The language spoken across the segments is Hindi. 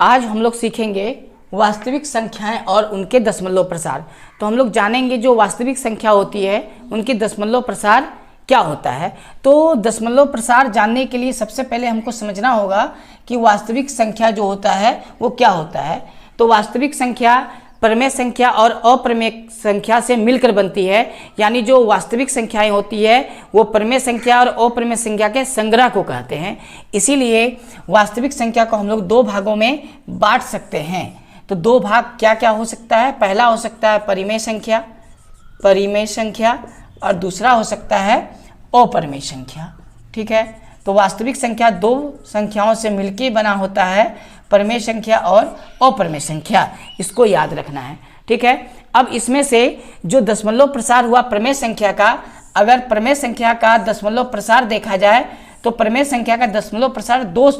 आज हम लोग सीखेंगे वास्तविक संख्याएं और उनके दशमलव प्रसार। तो हम लोग जानेंगे जो वास्तविक संख्या होती है उनके दशमलव प्रसार क्या होता है। तो दशमलव प्रसार जानने के लिए सबसे पहले हमको समझना होगा कि वास्तविक संख्या जो होता है वो क्या होता है। तो वास्तविक संख्या प्रमेय संख्या और अप्रमेय संख्या से मिलकर बनती है, यानी जो वास्तविक संख्याएं होती है वो प्रमेय संख्या और अप्रमेय संख्या के संग्रह को कहते हैं। इसीलिए वास्तविक संख्या को हम लोग दो भागों में बांट सकते हैं। तो दो भाग क्या क्या हो सकता है, पहला हो सकता है परिमेय संख्या और दूसरा हो सकता है अप्रमेय संख्या। ठीक है, तो वास्तविक संख्या दो संख्याओं से मिलकर बना होता है, प्रमेय संख्या और अप्रमेय संख्या, इसको याद रखना है। ठीक है, अब इसमें से जो दशमलव प्रसार हुआ प्रमेय संख्या का, अगर प्रमेय संख्या का दशमलव प्रसार देखा जाए तो प्रमेय संख्या का दशमलव प्रसार दो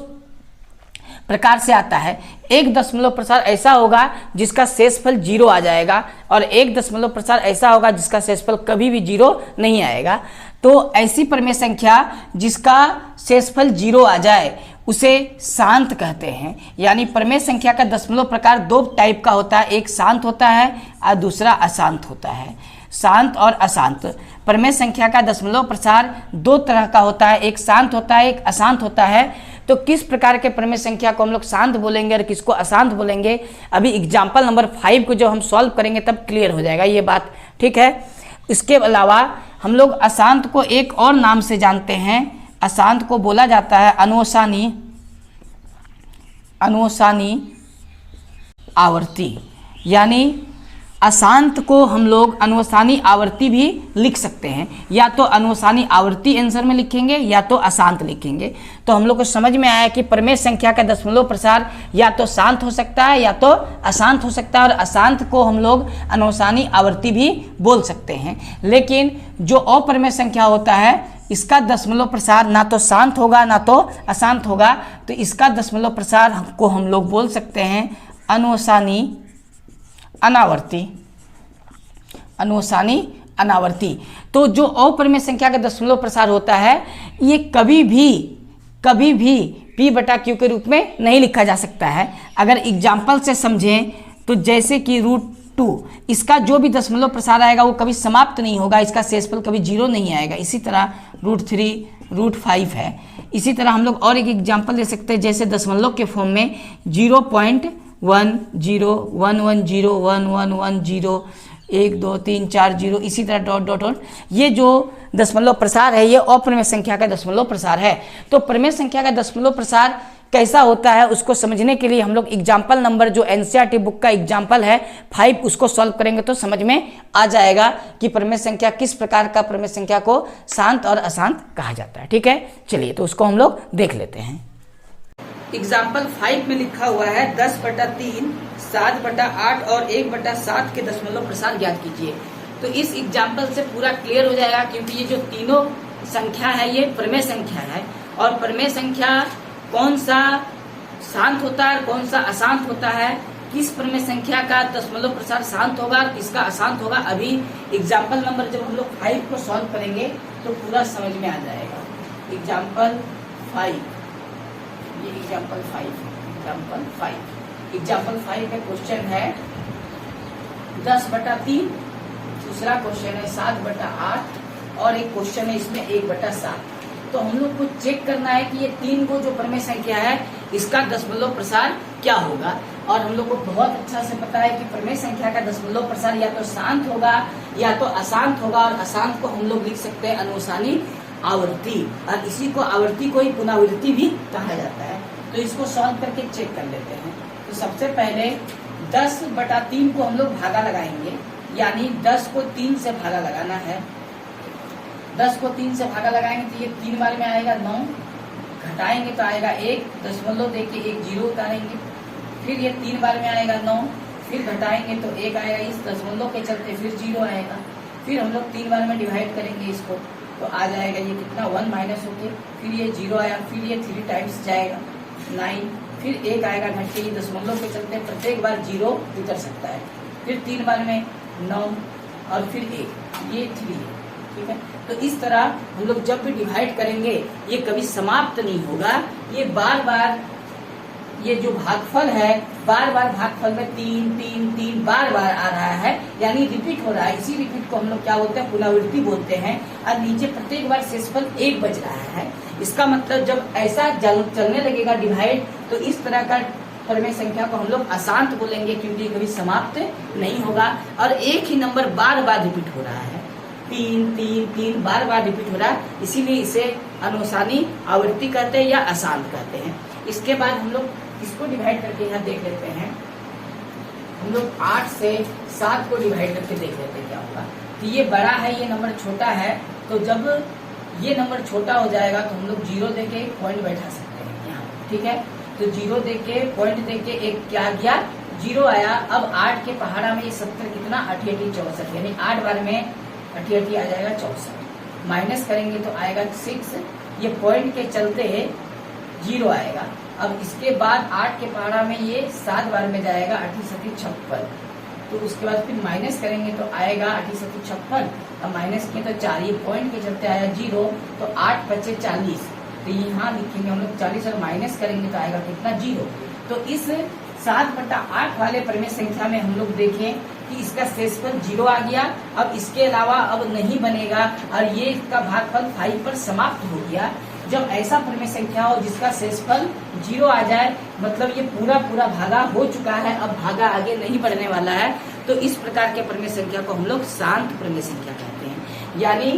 प्रकार से आता है। एक दशमलव प्रसार ऐसा होगा जिसका शेषफल 0 आ जाएगा और एक दशमलव प्रसार ऐसा होगा जिसका शेषफल कभी भी 0 नहीं आएगा। तो ऐसी प्रमेय संख्या जिसका शेषफल 0 आ जाए उसे शांत कहते हैं। यानी प्रमेय संख्या का दशमलव प्रकार दो टाइप का होता है, एक शांत होता है और दूसरा अशांत होता है। शांत और अशांत प्रमेय संख्या का दशमलव प्रसार दो तरह का होता है, एक शांत होता है, एक अशांत होता है। तो किस प्रकार के प्रमेय संख्या को हम लोग शांत बोलेंगे और किसको अशांत बोलेंगे, अभी एग्जाम्पल नंबर 5 को जब हम सॉल्व करेंगे तब क्लियर हो जाएगा ये बात। ठीक है, इसके अलावा हम लोग अशांत को एक और नाम से जानते हैं। अशांत को बोला जाता है अनुसानी आवर्ती। यानी अशांत को हम लोग अनुसानी आवर्ती भी लिख सकते हैं, या तो अनुसानी आवर्ती आंसर में लिखेंगे या तो अशांत लिखेंगे। तो हम लोग को समझ में आया कि प्रमेय संख्या का दशमलव प्रसार या तो शांत हो सकता है या तो अशांत हो सकता है, और अशांत को हम लोग अनुसानी आवर्ती भी बोल सकते हैं। लेकिन जो अप्रमेय संख्या होता है इसका दशमलव प्रसार ना तो शांत होगा ना तो अशांत होगा, तो इसका दशमलव प्रसार को हम लोग बोल सकते हैं अनुसानी अनावर्ती। तो जो अप्रमेय संख्या का दशमलव प्रसार होता है ये कभी भी P/Q के रूप में नहीं लिखा जा सकता है। अगर एग्जाम्पल से समझें तो जैसे कि √2, इसका जो भी दशमलव प्रसार आएगा वो कभी समाप्त नहीं होगा, इसका शेषफल कभी 0 नहीं आएगा। इसी तरह √3, √5 है। इसी तरह हम लोग और एक एग्जाम्पल ले सकते हैं, जैसे दशमलव के फॉर्म में 0.10 110 1110 1 2 3 4 0, इसी तरह डॉट। ये जो दशमलव प्रसार है ये अप्रमेय संख्या का दशमलव प्रसार है। तो प्रमेय संख्या का दशमलव प्रसार कैसा होता है उसको समझने के लिए हम लोग एग्जाम्पल नंबर जो एनसीईआरटी बुक का एग्जाम्पल है 5 उसको सॉल्व करेंगे तो समझ में आ जाएगा कि प्रमेय संख्या किस प्रकार का प्रमेय संख्या को शांत और अशांत कहा जाता है। ठीक है, चलिए तो उसको हम लोग देख लेते हैं। एग्जाम्पल 5 में लिखा हुआ है 10/3, 7/8 और 1/7 के दशमलव प्रसार ज्ञात कीजिए। तो इस एग्जाम्पल से पूरा क्लियर हो जाएगा, क्योंकि ये जो तीनों संख्या है ये प्रमेय संख्या है, और प्रमेय संख्या कौन सा शांत होता है और कौन सा अशांत होता है, किस प्रमेय संख्या का दशमलव प्रसार शांत होगा और किसका अशांत होगा, अभी एग्जाम्पल नंबर जब हम लोग 5 को सॉल्व करेंगे तो पूरा समझ में आ जाएगा। एग्जाम्पल 5, ये एग्जाम्पल 5 में क्वेश्चन है 10/3, दूसरा क्वेश्चन है 7/8 और एक क्वेश्चन है इसमें 1/7। तो हम लोग को चेक करना है कि ये तीन को जो प्रमेय संख्या है इसका दशमलव प्रसार क्या होगा। और हम लोग को बहुत अच्छा से पता है कि प्रमेय संख्या का दशमलव प्रसार या तो शांत होगा या तो अशांत होगा, और अशांत को हम लोग लिख सकते हैं अनुसानी आवर्ती, और इसी को आवर्ती को ही पुनरावृत्ति भी कहा जाता है। तो इसको सॉल्व करके चेक कर लेते हैं। तो सबसे पहले 10/3 को हम लोग भागा लगाएंगे, यानी 10 को 3 से भागा लगाना है। 10 को 3 से भागा लगाएंगे तो ये 3 बार में आएगा 9, घटाएंगे तो आएगा 1, दशमलव देके 1 0 उतारेंगे, फिर ये 3 बार में आएगा 9, फिर घटाएंगे तो 1 आएगा, इस दशमलव के चलते फिर 0 आएगा, फिर हम लोग 3 बार में डिवाइड करेंगे इसको तो आ जाएगा ये कितना 1 माइनस होके, फिर ये 0 आया, फिर ये 3 टाइम्स जाएगा 9, फिर 1 आएगा घट के, ये दशमलव के चलते प्रत्येक बार 0 उतर सकता है, फिर 3 बार में 9 और फिर 1, ये 3 है। ठीक है, तो इस तरह हम लोग जब भी डिवाइड करेंगे ये कभी समाप्त नहीं होगा, ये बार बार ये जो भागफल है बार बार भागफल में 3 3 3 बार बार आ रहा है, यानी रिपीट हो रहा है। इसी रिपीट को हम लोग क्या बोलते हैं, पुनरावृत्ति बोलते हैं। और नीचे प्रत्येक बार शेषफल 1 बच रहा है। इसका मतलब जब ऐसा चलने लगेगा डिवाइड, तो इस तरह का परिमेय संख्या को हम लोग अशांत बोलेंगे, क्योंकि कभी समाप्त नहीं होगा और एक ही नंबर बार बार रिपीट हो रहा है। 3 3 3 बार बार रिपीट हो रहा है, इसीलिए इसे अनुसानी आवृत्ति कहते हैं या अशांत कहते हैं। इसके बाद हम लोग इसको डिवाइड करके यहाँ देख लेते हैं। हम लोग 8 से 7 को डिवाइड करके देख लेते हैं क्या होगा। तो ये बड़ा है, ये नंबर छोटा है, तो जब ये नंबर छोटा हो जाएगा तो हम लोग 0 देके पॉइंट बैठा सकते हैं यहाँ, ठीक है। तो 0 देके पॉइंट देके एक क्या गया, 0 आया। अब 8 के पहाड़ा में ये 70 कितना 8 8 64, यानी 8 बार में 8 8 आ जाएगा 64। माइनस करेंगे तो आएगा 6, ये पॉइंट के चलते 0 आएगा। अब इसके बाद 8 के पहाड़ा में ये 7 बार में जाएगा 8 7 56, तो उसके बाद फिर माइनस करेंगे तो आएगा 8 7 56। अब माइनस किए तो 4, ये पॉइंट के चलते आया 0, तो 8 बचे 40, तो यहाँ लिखेंगे हम लोग 40 और माइनस करेंगे तो आएगा कितना 0। तो इस 7/8 वाले परिमेय संख्या में हम लोग देखें कि इसका शेषफल 0 आ गया। अब इसके अलावा अब नहीं बनेगा और ये इसका भागफल 5 पर समाप्त हो गया। जब ऐसा परिमेय संख्या हो जिसका शेषफल 0 आ जाए, मतलब ये पूरा पूरा भागा हो चुका है, अब भागा आगे नहीं बढ़ने वाला है, तो इस प्रकार के परिमेय संख्या को हम लोग शांत परिमेय संख्या कहते हैं। यानी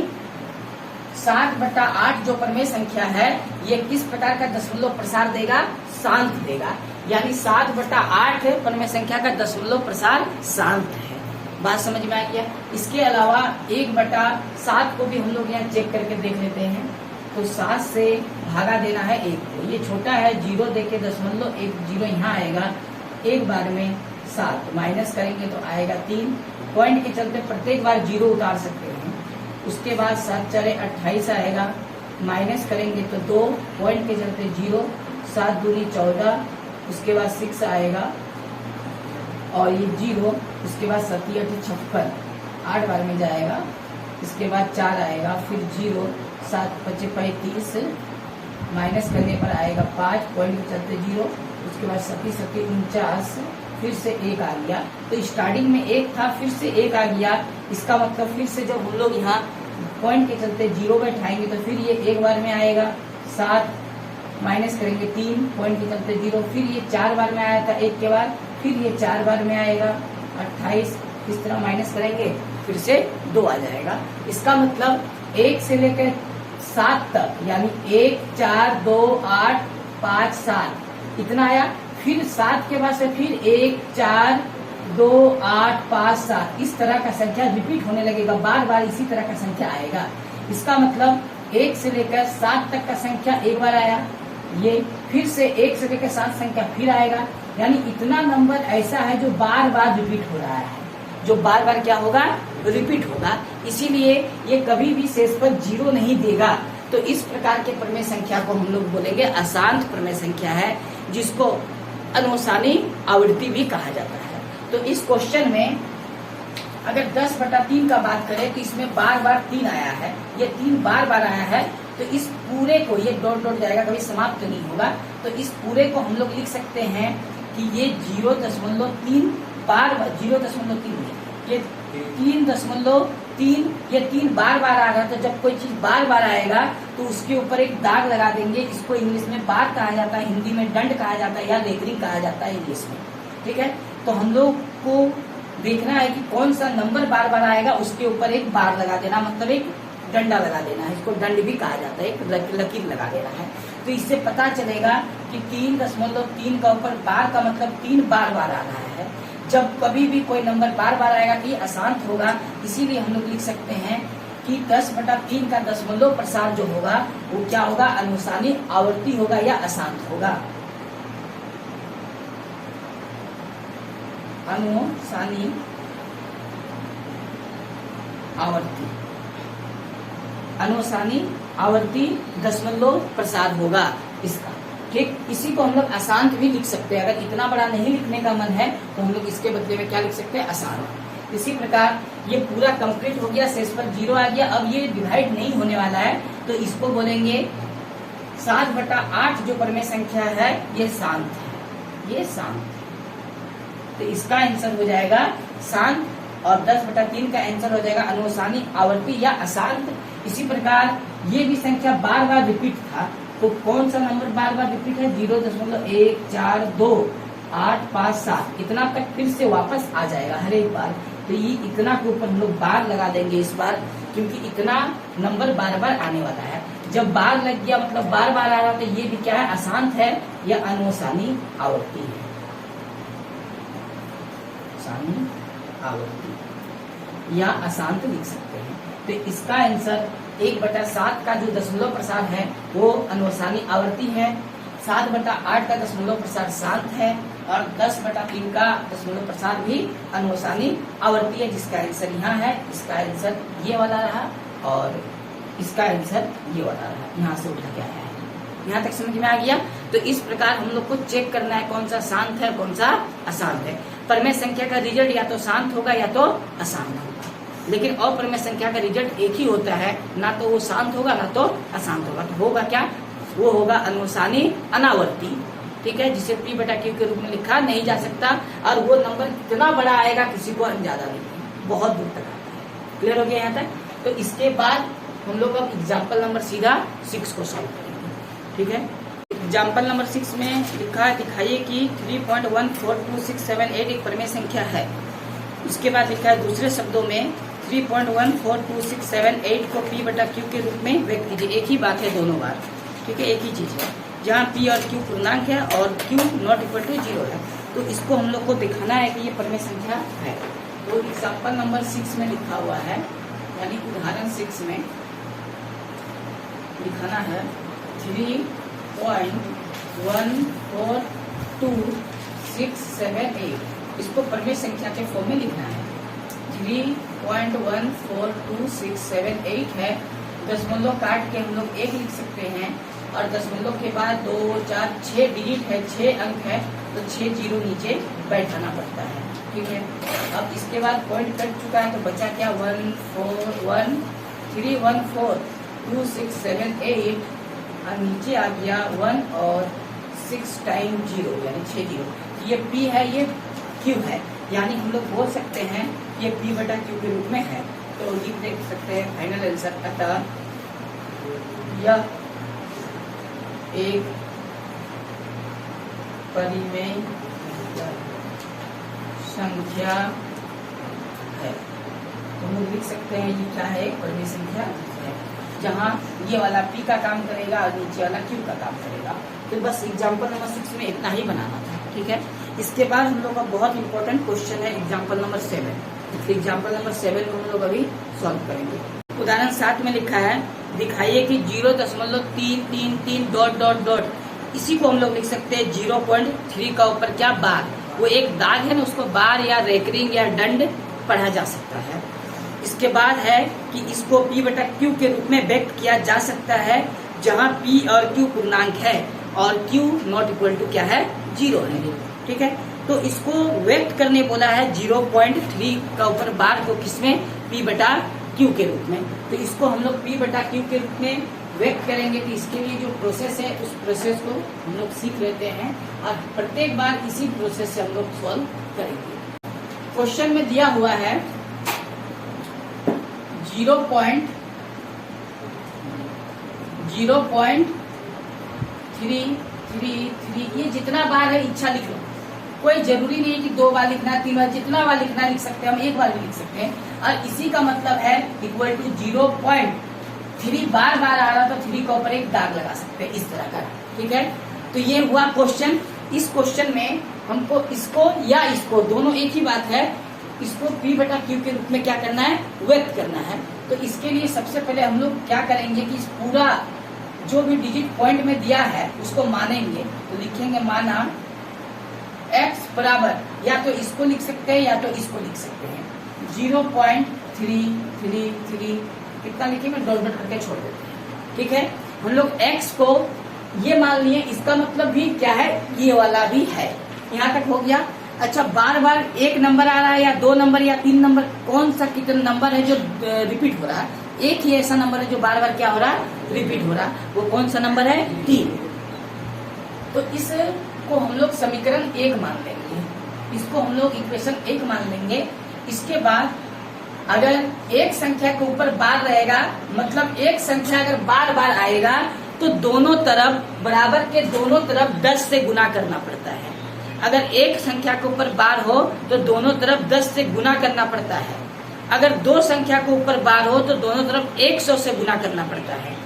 7/8 जो परिमेय संख्या है, ये किस प्रकार का दशमलव प्रसार देगा, शांत देगा। यानी 7/8 परिमेय संख्या का दशमलव प्रसार शांत है। बात समझ में आ गया। इसके अलावा 1/7 को भी हम लोग यहाँ चेक करके देख लेते हैं। तो 7 से भागा देना है 1 को, ये छोटा है, 0 देके दशमलव 1 0 यहाँ आएगा, एक बार में 7 माइनस करेंगे तो आएगा 3, पॉइंट के चलते प्रत्येक बार 0 उतार सकते हैं। उसके बाद 7 4 28 आएगा, माइनस करेंगे तो 2, पॉइंट के चलते 0, 7 दूनी 14, उसके बाद 6 आएगा और ये 0, उसके बाद 7 8 56, 8 बार में जाएगा। इसके बाद 4 आएगा, फिर 0, 7 5 35, माइनस करने पर आएगा 5, पॉइंट के चलते 0, उसके बाद 7 7 49, फिर से 1 आ गया। तो स्टार्टिंग में 1 था, फिर से 1 आ गया। इसका मतलब फिर से जब हम लोग यहाँ पॉइंट के चलते 0 बैठाएंगे तो फिर ये एक बार में आएगा 7, माइनस करेंगे 3, पॉइंट के चलते 0, फिर ये 4 बार में आया था 1 के बाद, फिर ये 4 बार में आएगा 28, इस तरह माइनस करेंगे फिर से 2 आ जाएगा। इसका मतलब 1 से लेकर 7 तक, यानी 1 4 2 8 5 7 इतना आया। फिर 7 के बाद से फिर 1 4 2 8 5 7 इस तरह का संख्या रिपीट होने लगेगा, बार बार इसी तरह का संख्या आएगा। इसका मतलब 1 से लेकर 7 तक का संख्या एक बार आया, ये फिर से 1 से लेकर 7 संख्या फिर आएगा। यानी इतना नंबर ऐसा है जो बार बार रिपीट हो रहा है, जो बार बार क्या होगा, रिपीट होगा। इसीलिए ये कभी भी शेषफल 0 नहीं देगा। तो इस प्रकार के परिमेय संख्या को हम लोग बोलेंगे अशांत परिमेय संख्या है, जिसको अनुसानी आवृत्ति भी कहा जाता है। तो इस क्वेश्चन में अगर 10/3 का बात करें तो इसमें बार बार 3 आया है, ये 3 बार बार आया है। तो इस पूरे को, ये डॉट डॉट जाएगा, कभी समाप्त नहीं होगा। तो इस पूरे को हम लोग लिख सकते हैं कि ये 0.3 बार 0.3 ये 3.3, ये 3 बार बार आ रहा था। जब कोई चीज बार बार आएगा तो उसके ऊपर एक दाग लगा देंगे। इसको इंग्लिश में बार कहा जाता है, हिंदी में दंड कहा जाता है या लेटरिंग कहा जाता है इंग्लिश में, ठीक है। तो हम लोग को देखना है कि कौन सा नंबर बार बार आएगा, उसके ऊपर एक बार लगा देना, मतलब एक डंडा लगा देना है। इसको दंड भी कहा जाता है, एक लकीर लगा देना है। तो इससे पता चलेगा कि 3.3 का ऊपर बार का मतलब 3 बार बार आ रहा है। जब कभी भी कोई नंबर बार बार आएगा तो ये अशांत होगा। इसीलिए हम लोग लिख सकते हैं कि 10/3 का दशमलव प्रसार जो होगा वो क्या होगा, अनुसानी आवृत्ति होगा या अशांत होगा। अनुसानी आवर्ती, अनुसानी आवर्ती दशमलव प्रसार होगा इसका, ठीक। इसी को हम लोग अशांत भी लिख सकते हैं। अगर इतना बड़ा नहीं लिखने का मन है तो हम लोग इसके बदले में क्या लिख सकते हैं, अशांत। इसी प्रकार ये पूरा कंप्लीट हो गया, शेषफल 0 आ गया। अब ये डिवाइड नहीं होने वाला है तो इसको बोलेंगे 7/8 जो परिमेय संख्या है ये शांत है। ये शांत। तो इसका आंसर हो जाएगा शांत और 10/3 का आंसर हो जाएगा अनुसानी आवर्ती या अशांत। इसी प्रकार ये भी संख्या बार बार रिपीट था, तो कौन सा नंबर बार बार रिपीट है? 0.1428557 इतना तक फिर से वापस आ जाएगा हर एक बार। तो ये इतना के ऊपर हम लोग बार लगा देंगे इस बार, क्योंकि इतना नंबर बार बार आने वाला है। जब बार लग गया मतलब बार बार आ रहा, तो ये भी क्या है? अशांत है या अनुसानी आवर्ती है। अशांत आवर्ती या अशांत लिख सकते हैं। तो इसका आंसर 1/7 का जो दशमलव प्रसार है वो अनुसानी आवर्ती है, 7/8 का दशमलव प्रसार शांत है और 10/3 का दशमलव प्रसार भी अनुसानी आवर्ती है, जिसका आंसर यहाँ है। इसका आंसर ये वाला रहा और इसका आंसर ये वाला रहा, यहाँ से उठा के आया है। यहाँ तक समझ में आ गया? तो इस प्रकार हम लोग को चेक करना है कौन सा शांत है कौन सा अशांत है। परमेय संख्या का रिजल्ट या तो शांत होगा या तो अशांत होगा, लेकिन अपरमेय संख्या का रिजल्ट एक ही होता है, ना तो वो शांत होगा ना तो अशांत होगा। तो होगा क्या? वो होगा अनुसानी अनावर्ती, ठीक है, जिसे P/Q के रूप में लिखा नहीं जा सकता। और वो नंबर कितना बड़ा आएगा किसी को अंदाजा नहीं, बहुत दूर तक आता है। क्लियर हो गया यहाँ तक? तो इसके बाद हम लोग अब एग्जाम्पल नंबर सीधा 6 को सॉल्व करेंगे, ठीक है। एग्जाम्पल नंबर 6 में लिखा है, दिखाइए कि 3.142678 एक परमेय संख्या है। उसके बाद लिखा है दूसरे शब्दों में 3.142678 को P/Q के रूप में व्यक्त कीजिए। एक ही बात है दोनों बार, ठीक है, एक ही चीज है, जहाँ P और Q पूर्णांक है और Q ≠ 0 है। तो इसको हम लोग को दिखाना है कि ये परमेय संख्या है। तो एग्जाम्पल नंबर 6 में लिखा हुआ है, यानी उदाहरण 6 में दिखाना है 3.142678। इसको परमेय संख्या के फॉर्म में लिखना है। 3.142678 है। दशमलव काट के हम लोग 1 लिख सकते हैं और दशमलव के बाद 2 4 6 डिजिट है, 6 अंक है, तो 6 जीरो नीचे बैठाना पड़ता है, ठीक है। अब इसके बाद पॉइंट कट चुका है तो बचा क्या? 3.142678 और नीचे आ गया 1 और 6 टाइम 0 यानी 6 जीरो। ये P है ये Q है, यानी हम लोग बोल सकते हैं ये P/Q के रूप में है। तो ये देख सकते हैं फाइनल आंसर। अतः यह एक परिमेय संख्या है। तो हम लोग लिख सकते हैं ये क्या है? परिमेय संख्या है, जहाँ ये वाला P का काम करेगा और नीचे वाला Q का काम करेगा। तो बस एग्जाम्पल नंबर 6 में इतना ही बनाना था, ठीक है। इसके बाद हम लोग का बहुत इंपॉर्टेंट क्वेश्चन है एग्जाम्पल नंबर 7। एग्जाम्पल नंबर 7 को हम लोग अभी सॉल्व करेंगे। उदाहरण 7 में लिखा है, दिखाइए कि 0.333 ... इसी को हम लोग लिख सकते हैं 0.3 का ऊपर क्या? बार। वो एक दाग है ना, उसको बार या रेकरिंग या दंड पढ़ा जा सकता है। इसके बाद है कि इसको P/Q के रूप में व्यक्त किया जा सकता है, जहाँ P और Q पूर्णांक है और Q ≠ क्या है? 0 है, ठीक है। तो इसको व्यक्त करने बोला है 0.3 का ऊपर बार को, किसमें? P/Q के रूप में। तो इसको हम लोग P/Q के रूप में व्यक्त करेंगे। तो इसके लिए जो प्रोसेस है उस प्रोसेस को हम लोग सीख लेते हैं और प्रत्येक बार इसी प्रोसेस से हम लोग सॉल्व करेंगे। क्वेश्चन में दिया हुआ है 0.033, ये जितना बार है इच्छा लिख लो, कोई जरूरी नहीं है कि 2 बार लिखना, 3 बार, जितना बार लिखना लिख सकते हैं, हम 1 बार भी लिख सकते हैं। और इसी का मतलब है इक्वल टू 0.3 बार बार आ रहा तो 3 का ऊपर एक दाग लगा सकते हैं, इस तरह का, ठीक है। तो ये हुआ क्वेश्चन। इस क्वेश्चन में हमको इसको या इसको, दोनों एक ही बात है, इसको P/Q के रूप में क्या करना है? व्यक्त करना है। तो इसके लिए सबसे पहले हम लोग क्या करेंगे कि इस पूरा जो भी डिजिट पॉइंट में दिया है उसको मानेंगे। तो लिखेंगे माना x बराबर, या तो इसको लिख सकते हैं या तो इसको लिख सकते हैं, 0.333 कितना लिखेंगे? डॉट डॉट करके छोड़ देते हैं, ठीक है। हम लोग x को ये मान लिए, इसका मतलब भी क्या है? ये वाला भी है। यहाँ तक हो गया। अच्छा, बार बार एक नंबर आ रहा है या 2 नंबर या 3 नंबर, कौन सा कितना नंबर है जो रिपीट हो रहा है? एक ही ऐसा नंबर है जो बार बार क्या हो रहा है? रिपीट हो रहा है। वो कौन सा नंबर है? 3। तो इस को हम लोग समीकरण 1 मान लेंगे, इसको हम लोग इक्वेशन 1 मान लेंगे। इसके बाद अगर एक संख्या के ऊपर बार रहेगा, मतलब एक संख्या अगर बार बार आएगा तो दोनों तरफ बराबर के दोनों तरफ 10 से गुना करना पड़ता है। अगर एक संख्या के ऊपर बार हो तो दोनों तरफ 10 से गुना करना पड़ता है। अगर दो संख्या के ऊपर बार हो तो दोनों तरफ 100 से गुना करना पड़ता है।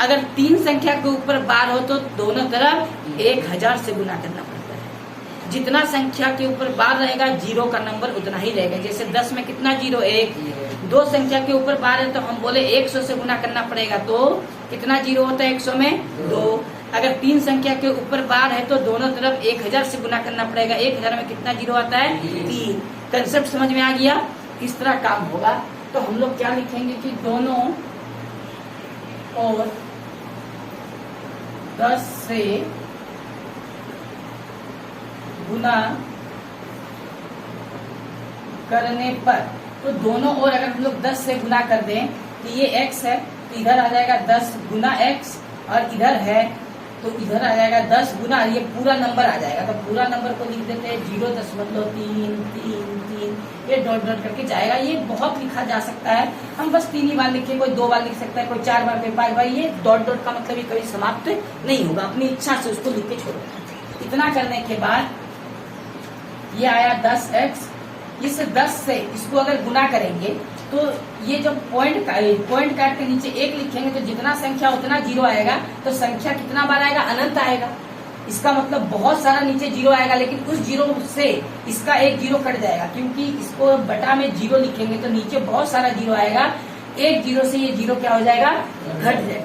अगर 3 संख्या के ऊपर बार हो तो दोनों तरफ 1000 से गुना करना पड़ता है। जितना संख्या के ऊपर बार रहेगा जीरो का नंबर उतना ही रहेगा। जैसे 10 में कितना जीरो, 1। दो संख्या के ऊपर बार है तो हम बोले 100 से गुना करना पड़ेगा, तो कितना जीरो होता है 100 में, 2। अगर 3 संख्या के ऊपर बार है तो दोनों तरफ 1000 से गुना करना पड़ेगा। 1000 में कितना जीरो आता है, 3। कंसेप्ट समझ में आ गया? इस तरह काम होगा। तो हम लोग क्या लिखेंगे कि दोनों और 10 से गुना करने पर, तो दोनों ओर अगर हम लोग 10 से गुना कर दें तो ये x है तो इधर आ जाएगा 10 गुना x, और इधर है तो इधर आ जाएगा 10 गुना, ये पूरा नंबर आ जाएगा। तो पूरा नंबर को लिख देते हैं 0.333, ये डॉट डॉट करके जाएगा। ये बहुत लिखा जा सकता है, हम बस 3 ही बार लिखे, कोई 2 बार लिख सकता है, कोई 4 बार, कोई 5 बार। ये डॉट डॉट का मतलब ये कभी समाप्त नहीं होगा, अपनी इच्छा से उसको लिख के छोड़ो। इतना करने के बाद ये आया 10x, इस 10 से इसको अगर गुना करेंगे तो ये जब पॉइंट काट के नीचे 1 लिखेंगे तो जितना संख्या उतना जीरो आएगा। तो संख्या कितना बार आएगा, अनंत आएगा। इसका मतलब बहुत सारा नीचे जीरो आएगा, लेकिन उस जीरो से इसका एक जीरो कट जाएगा, क्योंकि इसको बटा में जीरो लिखेंगे तो नीचे बहुत सारा जीरो आएगा। एक जीरो से ये जीरो क्या हो जाएगा,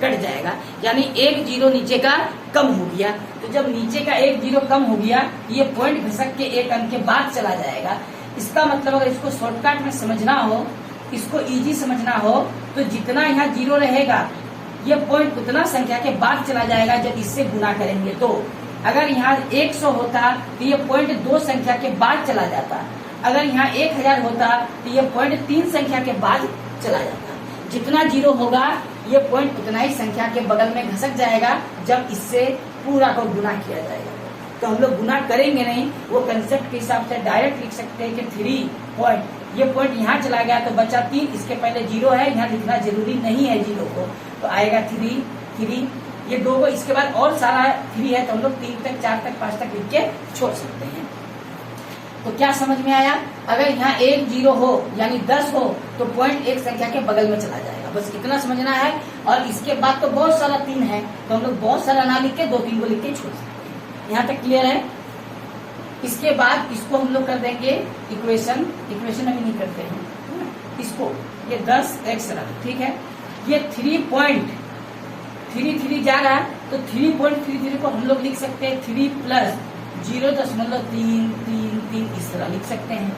कट जाएगा, यानी एक जीरो नीचे का कम हो गया। तो जब नीचे का एक जीरो कम हो गया, ये पॉइंट घसक के एक अंक के बाद चला जाएगा। इसका मतलब अगर इसको शॉर्टकट में समझना हो, इसको इजी समझना हो, तो जितना यहाँ जीरो रहेगा ये पॉइंट उतना संख्या के बाद चला जाएगा जब इससे गुना करेंगे। तो अगर यहाँ 100 होता तो ये पॉइंट 2 संख्या के बाद चला जाता। अगर यहाँ 1000 होता तो ये पॉइंट 3 संख्या के बाद चला जाता। जितना जीरो होगा ये पॉइंट उतना ही संख्या के बगल में घसक जाएगा जब इससे पूरा को गुना किया जाएगा। तो हम लोग गुना करेंगे नहीं, वो कंसेप्ट के हिसाब से डायरेक्ट लिख सकते हैं कि 3 पॉइंट, ये पॉइंट यहाँ चला गया तो बचा 3, इसके पहले जीरो है, यहाँ लिखना जरूरी नहीं है जीरो को, तो आएगा 3, ये 2 को, इसके बाद और सारा 3 है तो हम लोग 3 तक, 4 तक, 5 तक लिख के छोड़ सकते हैं। तो क्या समझ में आया? अगर यहाँ 1 जीरो हो यानी 10 हो तो पॉइंट एक संख्या के बगल में चला जाएगा, बस इतना समझना है। और इसके बाद तो बहुत सारा 3 है तो हम लोग बहुत सारा ना लिख के 2-3 को लिख के छोड़ सकते हैं। यहाँ तक क्लियर है? इसके बाद इसको हम लोग कर देंगे इक्वेशन अभी नहीं करते हैं इसको, ये 10x रहा, ठीक है। ये 3.33 जा रहा है तो 3.33 को हम लोग लिख सकते हैं 3 + 0.333 इस तरह लिख सकते हैं।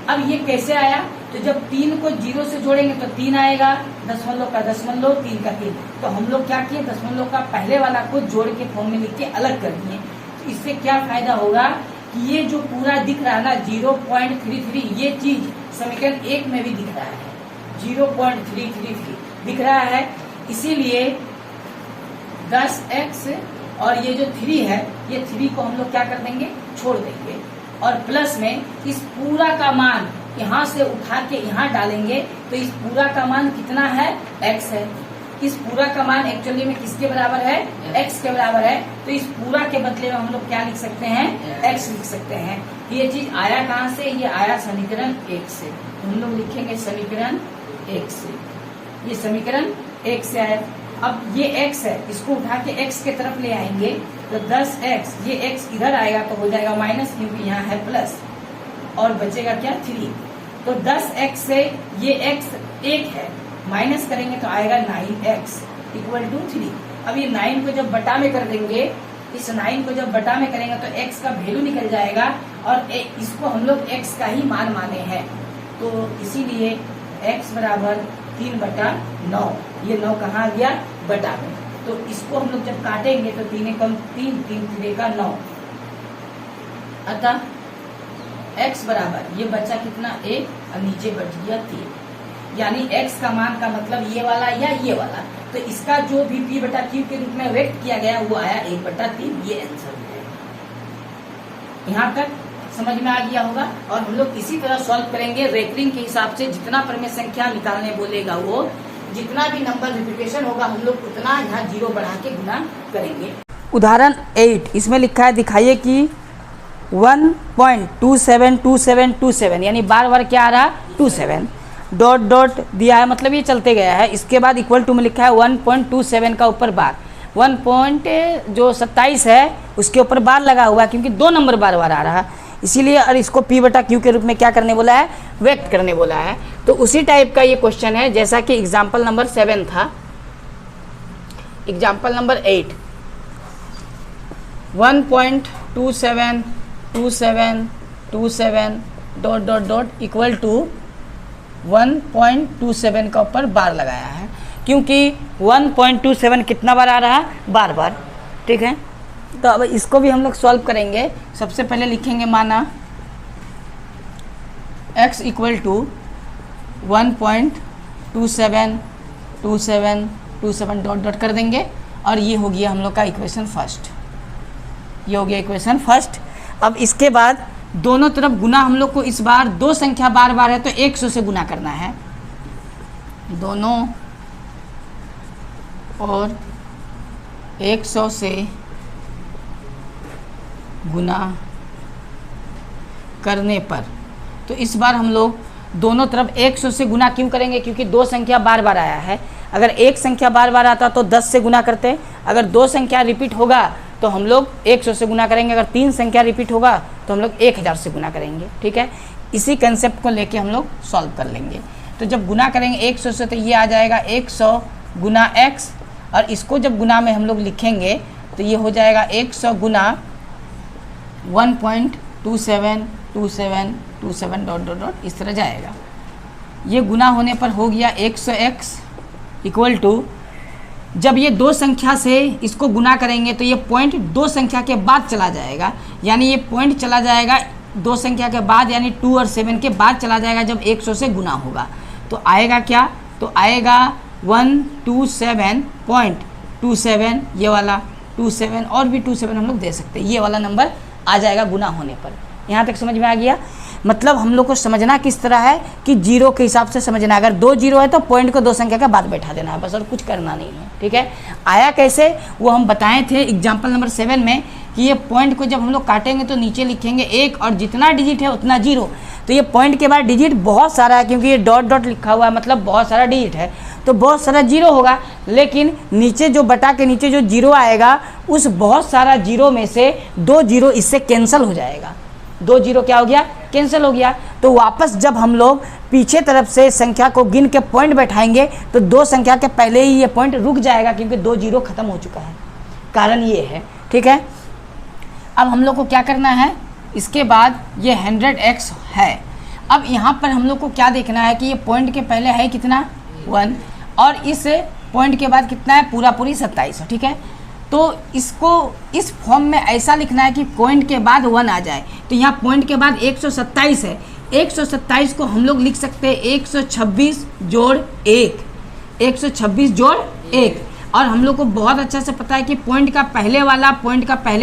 अब ये कैसे आया? तो जब 3 को 0 से जोड़ेंगे तो 3 आएगा, दशमलव का दशमलव, 3 का 3। तो हम लोग क्या किए, दशमलव का पहले वाला को जोड़ के फॉर्म में लिख के अलग कर दिए। तो इससे क्या फायदा होगा कि ये जो पूरा दिख रहा है ना 0.33, ये चीज समीकरण 1 में भी दिख रहा है, 0.333 दिख रहा है। इसीलिए 10x और ये जो 3 है, ये 3 को हम लोग क्या कर देंगे, छोड़ देंगे, और प्लस में इस पूरा का मान यहाँ से उठा के यहाँ डालेंगे तो इस पूरा का मान कितना है, x है। इस पूरा का मान एक्चुअली में किसके बराबर है, x के बराबर है। तो इस पूरा के बदले में हम लोग क्या लिख सकते हैं, x लिख सकते हैं। ये चीज आया कहाँ से, ये आया समीकरण 1 से। तो हम लोग लिखेंगे समीकरण 1 से, ये समीकरण 1 से आया। अब ये x है, इसको उठा के x के तरफ ले आएंगे तो 10x, ये x इधर आएगा तो हो जाएगा माइनस, क्योंकि यहाँ है प्लस, और बचेगा क्या, 3। तो 10x से ये x 1 है, माइनस करेंगे तो आएगा 9x = 3। अब ये 9 को जब बटा में कर देंगे, इस 9 को जब बटा में करेंगे तो x का वैल्यू निकल जाएगा, और इसको हम लोग x का ही मान माने हैं, तो इसीलिए x बराबर 3/9। ये 9 कहाँ आ गया, बटा में। तो इसको हम लोग जब काटेंगे तो 3 कम 3, 3 3 का 9, अतः x बराबर ये बचा कितना, 1, और नीचे बच गया 3। यानी x का मान का मतलब ये वाला या ये वाला, तो इसका जो भी p/q के रूप में व्यक्त किया गया वो आया 1/3, ये आंसर है। यहाँ तक समझ में आ गया होगा। और हम लोग इसी तरह सॉल्व करेंगे रेकरिंग के हिसाब से। जितना परिमेय संख्या निकालने बोलेगा वो, जितना भी नंबर रिपीटेशन होगा हम लोग उतना यहाँ 0 बढ़ा के गुना करेंगे। उदाहरण 8 इसमें लिखा है, दिखाइए कि 1.272727 यानी बार बार क्या आ रहा, 27 डॉट डॉट दिया है, मतलब ये चलते गया है। इसके बाद इक्वल टू में लिखा है 1.27 का ऊपर बार, 1.27 है उसके ऊपर बार लगा हुआ है क्योंकि 2 नंबर बार बार आ रहा है, इसीलिए। और इसको P/Q के रूप में क्या करने बोला है, व्यक्त करने बोला है। तो उसी टाइप का ये क्वेश्चन है जैसा कि एग्जाम्पल नंबर 7 था। Example number 8 1.272727 dot dot dot equal to 1.27 का ऊपर बार लगाया है क्योंकि 1.27 कितना बार आ रहा है, बार बार। ठीक है, तो अब इसको भी हम लोग सॉल्व करेंगे। सबसे पहले लिखेंगे माना x equal to 1.272727 dot dot कर देंगे और ये हो गया हम लोग का इक्वेशन फर्स्ट। ये हो गया इक्वेशन फर्स्ट। अब इसके बाद दोनों तरफ गुना हम लोग को इस बार 2 संख्या बार बार है तो 100 से गुना करना है, दोनों और 100 से गुना करने पर। तो इस बार हम लोग दोनों तरफ 100 से गुना क्यों करेंगे, क्योंकि 2 संख्या बार बार आया है। अगर 1 संख्या बार बार आता तो 10 से गुना करते, अगर 2 संख्या रिपीट होगा तो हम लोग 100 से गुना करेंगे, अगर 3 संख्या रिपीट होगा तो हम लोग 1000 से गुना करेंगे। ठीक है, इसी कंसेप्ट को लेके हम लोग सॉल्व कर लेंगे। तो जब गुना करेंगे 100 से तो ये आ जाएगा 100 गुना x, और इसको जब गुना में हम लोग लिखेंगे तो ये हो जाएगा 100 गुना 1.272727 डॉट डॉट डॉट इस तरह जाएगा। ये गुना होने पर हो गया 100x इक्वल टू, जब ये 2 संख्या से इसको गुना करेंगे तो ये पॉइंट 2 संख्या के बाद चला जाएगा, यानी ये पॉइंट चला जाएगा 2 संख्या के बाद, यानी 2 और 7 के बाद चला जाएगा जब 100 से गुना होगा। तो आएगा क्या, तो आएगा 127.27, ये वाला 27 और भी 27 हम लोग दे सकते हैं, ये वाला नंबर आ जाएगा गुना होने पर। यहाँ तक समझ में आ गया। मतलब हम लोग को समझना किस तरह है कि 0 के हिसाब से समझना। अगर 2 0 है तो पॉइंट को 2 संख्या के बाद बैठा देना है बस, और कुछ करना नहीं है। ठीक है, आया कैसे वो हम बताए थे एग्जाम्पल नंबर 7 में कि ये पॉइंट को जब हम लोग काटेंगे तो नीचे लिखेंगे 1 और जितना डिजिट है उतना 0। तो ये पॉइंट के बाद डिजिट बहुत सारा है क्योंकि ये डॉट डॉट लिखा हुआ है, मतलब बहुत सारा डिजिट है तो बहुत सारा 0 होगा, लेकिन नीचे जो बटा के नीचे जो 0 आएगा उस बहुत सारा 0 में से 2 0 इससे कैंसिल हो जाएगा। 2 0 क्या हो गया, कैंसिल हो गया। तो वापस जब हम लोग पीछे तरफ से संख्या को गिन के पॉइंट बैठाएंगे तो 2 संख्या के पहले ही ये पॉइंट रुक जाएगा क्योंकि 2 0 खत्म हो चुका है, कारण ये है। ठीक है, अब हम लोग को क्या करना है, इसके बाद ये 100x है। अब यहाँ पर हम लोग को क्या देखना है कि ये पॉइंट के पहले है कितना 1 और इस पॉइंट के बाद कितना है, पूरा पूरी 27। ठीक है, तो इसको इस फॉर्म में ऐसा लिखना है कि पॉइंट के बाद 1 आ जाए। तो यहाँ पॉइंट के बाद 127 है, 127 को हम लोग लिख सकते हैं 126 जोड़ 1, 126 जोड़ 1। और हम लोग को बहुत अच्छा से पता है कि पॉइंट का पहले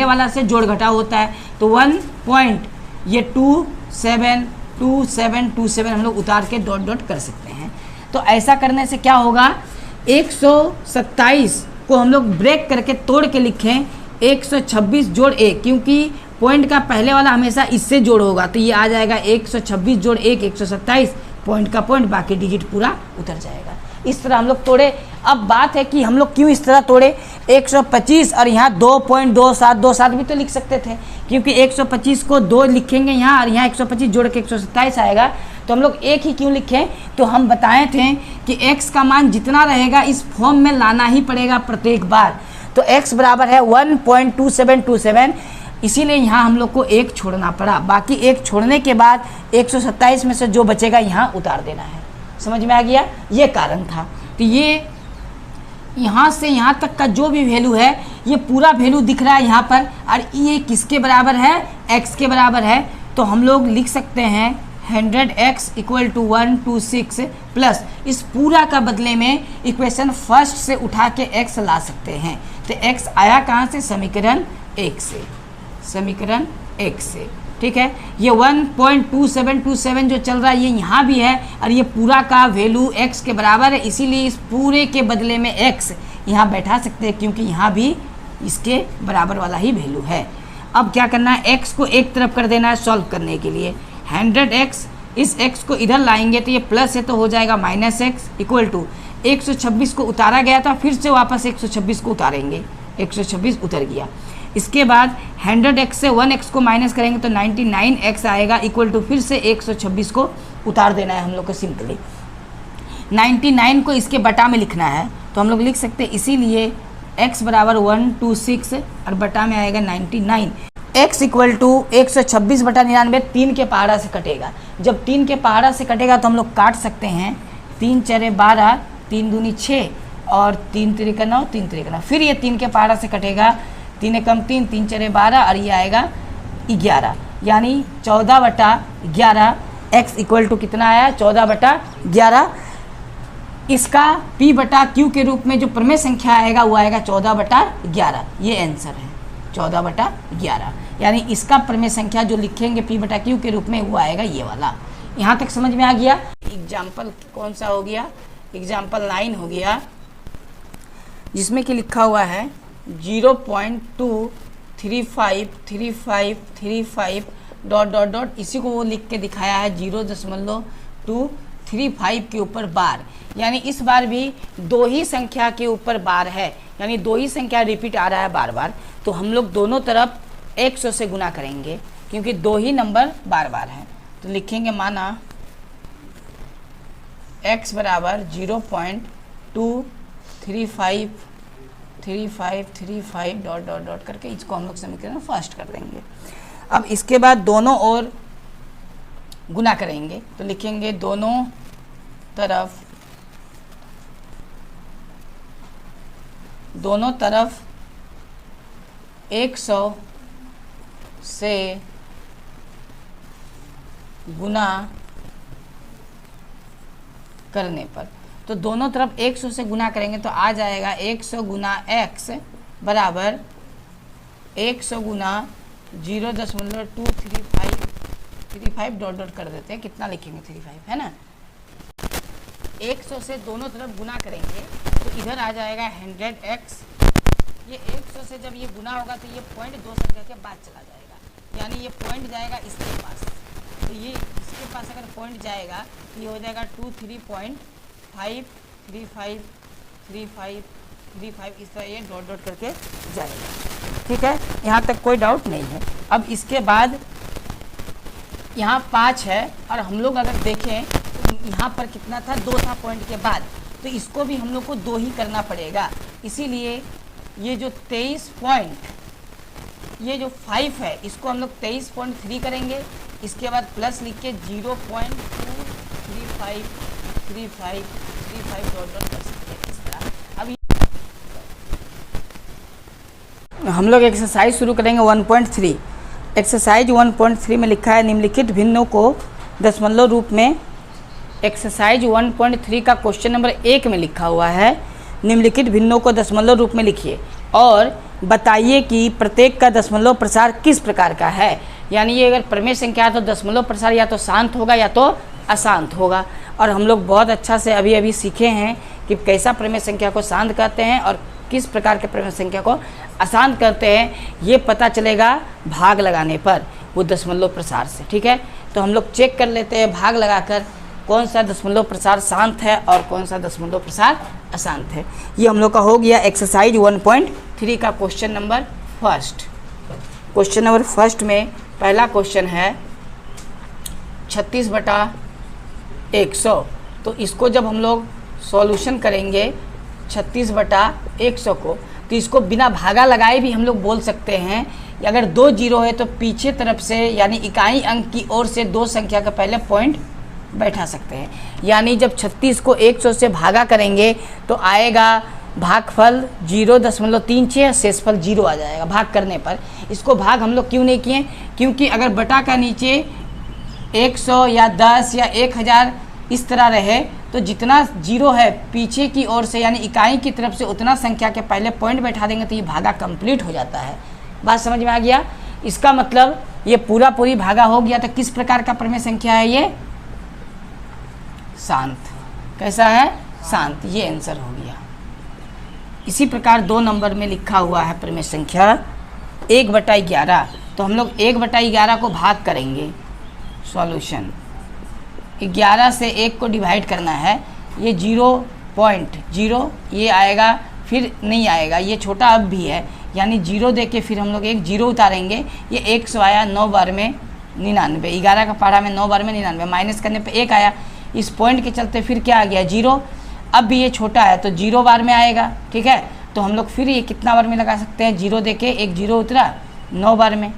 वाला से जोड़ घटाव होता है। तो 1 पॉइंट ये 272727 हम लोग उतार के डॉट डॉट कर सकते हैं। तो ऐसा करने से क्या होगा, 127 को हम लोग ब्रेक करके तोड़ के लिखें 126 जोड़ 1, क्योंकि पॉइंट का पहले वाला हमेशा इससे जोड़ होगा। तो ये आ जाएगा 126 जोड़ 1 127, पॉइंट का पॉइंट, बाकी डिजिट पूरा उतर जाएगा। इस तरह हम लोग तोड़े। अब बात है कि हम लोग क्यों इस तरह तोड़े, 125 और यहाँ 2.2727 भी तो लिख सकते थे, क्योंकि 125 को 2 लिखेंगे यहाँ और यहाँ 125 जोड़ के 127 आएगा। तो हम लोग 1 ही क्यों लिखें, तो हम बताए थे कि x का मान जितना रहेगा इस फॉर्म में लाना ही पड़ेगा प्रत्येक बार। तो x बराबर है 1.2727, इसीलिए यहाँ हम लोग को 1 छोड़ना पड़ा। बाकी 1 छोड़ने के बाद 127 में से जो बचेगा यहाँ उतार देना है। समझ में आ गया, ये कारण था। तो ये यहाँ से यहाँ तक का जो भी वैल्यू है ये पूरा वैल्यू दिख रहा है यहाँ पर, और ये किसके बराबर है, x के बराबर है। तो हम लोग लिख सकते हैं 100x इक्वल टू 126 प्लस इस पूरा का बदले में इक्वेशन फर्स्ट से उठा के x ला सकते हैं। तो x आया कहाँ से, समीकरण 1 से, समीकरण x से, ठीक है। ये 1.2727 जो चल रहा है ये यहाँ भी है और ये पूरा का वैल्यू x के बराबर है, इसीलिए इस पूरे के बदले में x यहाँ बैठा सकते हैं क्योंकि यहाँ भी इसके बराबर वाला ही वैल्यू है। अब क्या करना है, x को एक तरफ कर देना है सॉल्व करने के लिए। 100x, इस x को इधर लाएंगे तो ये प्लस है तो हो जाएगा -x इक्वल टू 126 को उतारा गया था, फिर से वापस 126 को उतारेंगे, 126 उतर गया। इसके बाद 100x से 1x को माइनस करेंगे तो 99x आएगा इक्वल टू फिर से 126 को उतार देना है हम लोग को सिंपली। 99 को इसके बटा में लिखना है तो हम लोग लिख सकते हैं, इसीलिए x बराबर 126 और बटा में आएगा 99। x इक्वल टू 126 बटा 99 3 के पहाड़ा से कटेगा। जब 3 के पहाड़ा से कटेगा तो हम लोग काट सकते हैं, 3 चरे 12, 3 दूनी 6 और 3 तिरिका 9, 3 तिरिका 9। फिर ये 3 के पहाड़ा से कटेगा, 3 एकम 3, 3 चरे 12 और ये आएगा 11, यानी 14 बटा 11। x इक्वल टू कितना आया, 14 बटा 11। इसका p बटा q के रूप में जो प्रमेय संख्या आएगा वो आएगा 14 बटा 11। ये आंसर है 14 बटा 11, यानी इसका प्रमेय संख्या जो लिखेंगे p बटा q के रूप में वो आएगा ये वाला। यहाँ तक समझ में आ गया। एग्जाम्पल कौन सा हो गया, एग्जाम्पल 9 हो गया, जिसमें कि लिखा हुआ है 0.2353535 ... इसी को वो लिख के दिखाया है 0.235 के ऊपर बार, यानी इस बार भी दो ही संख्या के ऊपर बार है, यानी दो ही संख्या रिपीट आ रहा है बार बार। तो हम लोग दोनों तरफ 100 से गुना करेंगे क्योंकि दो ही नंबर बार बार हैं। तो लिखेंगे माना x बराबर 0.23535 ... करके इसको हम लोग समीकरण फर्स्ट कर देंगे। अब इसके बाद दोनों ओर गुना करेंगे तो लिखेंगे दोनों तरफ 100 से गुना करने पर, तो दोनों तरफ 100 से गुना करेंगे तो आ जाएगा 100 गुना x बराबर 100 गुना 0.235 ... कर देते हैं, कितना लिखेंगे 35 है ना। 100 से दोनों तरफ गुना करेंगे तो इधर आ जाएगा 100x। ये 100 से जब ये गुना होगा तो ये पॉइंट दो संख्या के बाद चला जाएगा, यानी ये पॉइंट जाएगा इसके पास, तो ये इसके पास अगर पॉइंट जाएगा तो ये हो जाएगा 23.53535 इस तरह ये ... करके जाएगा, ठीक है। यहाँ तक कोई डाउट नहीं है। अब इसके बाद यहाँ 5 है और हम लोग अगर देखें तो यहाँ पर कितना था, 2 था पॉइंट के बाद, तो इसको भी हम लोग को 2 ही करना पड़ेगा। इसीलिए ये जो 23 पॉइंट, ये जो 5 है इसको हम लोग 23.3 करेंगे, इसके बाद प्लस लिख के 0.23535 ... कर सकते हैं इस तरह। अब हम लोग एक्सरसाइज शुरू करेंगे 1.3। एक्सरसाइज 1.3 में लिखा है निम्नलिखित भिन्नों को दशमलव रूप में। एक्सरसाइज 1.3 का क्वेश्चन नंबर 1 में लिखा हुआ है निम्नलिखित भिन्नों को दशमलव रूप में लिखिए और बताइए कि प्रत्येक का दशमलव प्रसार किस प्रकार का है। यानी ये अगर प्रमेय संख्या है तो दशमलव प्रसार या तो शांत होगा या तो अशांत होगा। और हम लोग बहुत अच्छा से अभी सीखे हैं कि कैसा प्रमेय संख्या को शांत कहते हैं और किस प्रकार के प्रमेय संख्या को अशांत करते हैं, ये पता चलेगा भाग लगाने पर वो दशमलव प्रसार से, ठीक है। तो हम लोग चेक कर लेते हैं भाग लगाकर कौन सा दशमलव प्रसार शांत है और कौन सा दशमलव प्रसार अशांत है। ये हम लोग का हो गया एक्सरसाइज 1.3 का question number first. Question number first में पहला क्वेश्चन है 36 बटा 100। तो इसको जब हम लोग सॉल्यूशन करेंगे 36 बटा 100 को, तो इसको बिना भागा लगाए भी हम लोग बोल सकते हैं। अगर 2 जीरो है तो पीछे तरफ से यानी इकाई अंक की ओर से 2 संख्या का पहले पॉइंट बैठा सकते हैं। यानी जब 36 को 100 से भागा करेंगे तो आएगा भागफल 0.36, शेषफल 0 आ जाएगा भाग करने पर। इसको भाग हम लोग क्यों नहीं किए, क्योंकि अगर बटा का नीचे 100 या 10 या 1000 इस तरह रहे तो जितना जीरो है पीछे की ओर से यानी इकाई की तरफ से उतना संख्या के पहले पॉइंट बैठा देंगे तो ये भागा कंप्लीट हो जाता है। बात समझ में आ गया। इसका मतलब ये पूरा पूरी भागा हो गया तो किस प्रकार का प्रमेय संख्या है ये? शांत। कैसा है? शांत। ये आंसर हो गया। इसी प्रकार 2 नंबर में लिखा हुआ है प्रमेय संख्या 1/11। तो हम लोग 1/11 को भाग करेंगे। सॉल्यूशन 11 से 1 को डिवाइड करना है। ये 0.0 ये आएगा, फिर नहीं आएगा, ये छोटा अब भी है, यानी 0 दे के फिर हम लोग एक 0 उतारेंगे। ये 100 आया, 9 बार में 99। 11 का पहाड़ा में 9 बार में 99, माइनस करने पे 1 आया। इस पॉइंट के चलते फिर क्या आ गया? 0। अब भी ये छोटा है तो 0 बार में आएगा। ठीक है, तो हम लोग फिर ये कितना बार में लगा सकते हैं? 0 दे के एक 0 उतरा 9 बार में,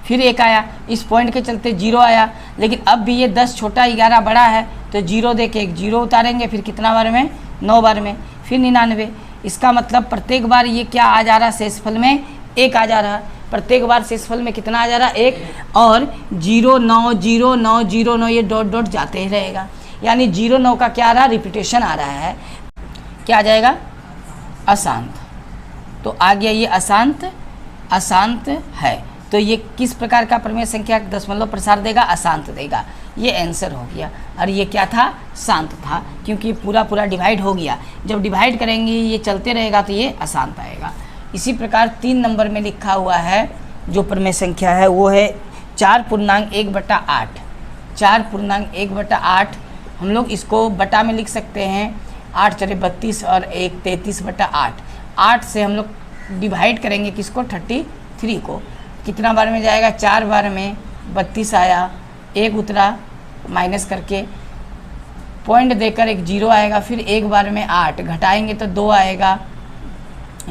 फिर 1 आया। इस पॉइंट के चलते 0 आया, लेकिन अब भी ये 10 छोटा 11 बड़ा है, तो 0 दे के एक 0 उतारेंगे, फिर कितना बार में? 9 बार में, फिर 99। इसका मतलब प्रत्येक बार ये क्या आ जा रहा? शेषफल में 1 आ जा रहा। प्रत्येक बार शेषफल में कितना आ जा रहा? 1। और 0 9 0 9 0 9 ये डॉट डॉट जाते ही रहेगा, यानी 0 9 का क्या आ रहा? रिपीटेशन आ रहा है। क्या आ जाएगा? अशांत। तो आ गया ये अशांत। अशांत है तो ये किस प्रकार का प्रमेय संख्या दशमलव प्रसार देगा? अशांत देगा। ये आंसर हो गया। और ये क्या था? शांत था, क्योंकि पूरा पूरा डिवाइड हो गया। जब डिवाइड करेंगे ये चलते रहेगा तो ये अशांत आएगा। इसी प्रकार 3 नंबर में लिखा हुआ है जो प्रमेय संख्या है वो है 4.1/8। 4.1/8 हम लोग इसको बटा में लिख सकते हैं। 8 × 32 और 1 33/8। 8 से हम लोग डिवाइड करेंगे किसको? 33 को। कितना बार में जाएगा? 4 बार में 32 आया, 1 उतरा, माइनस करके पॉइंट देकर एक 0 आएगा, फिर 1 बार में 8 घटाएंगे तो 2 आएगा।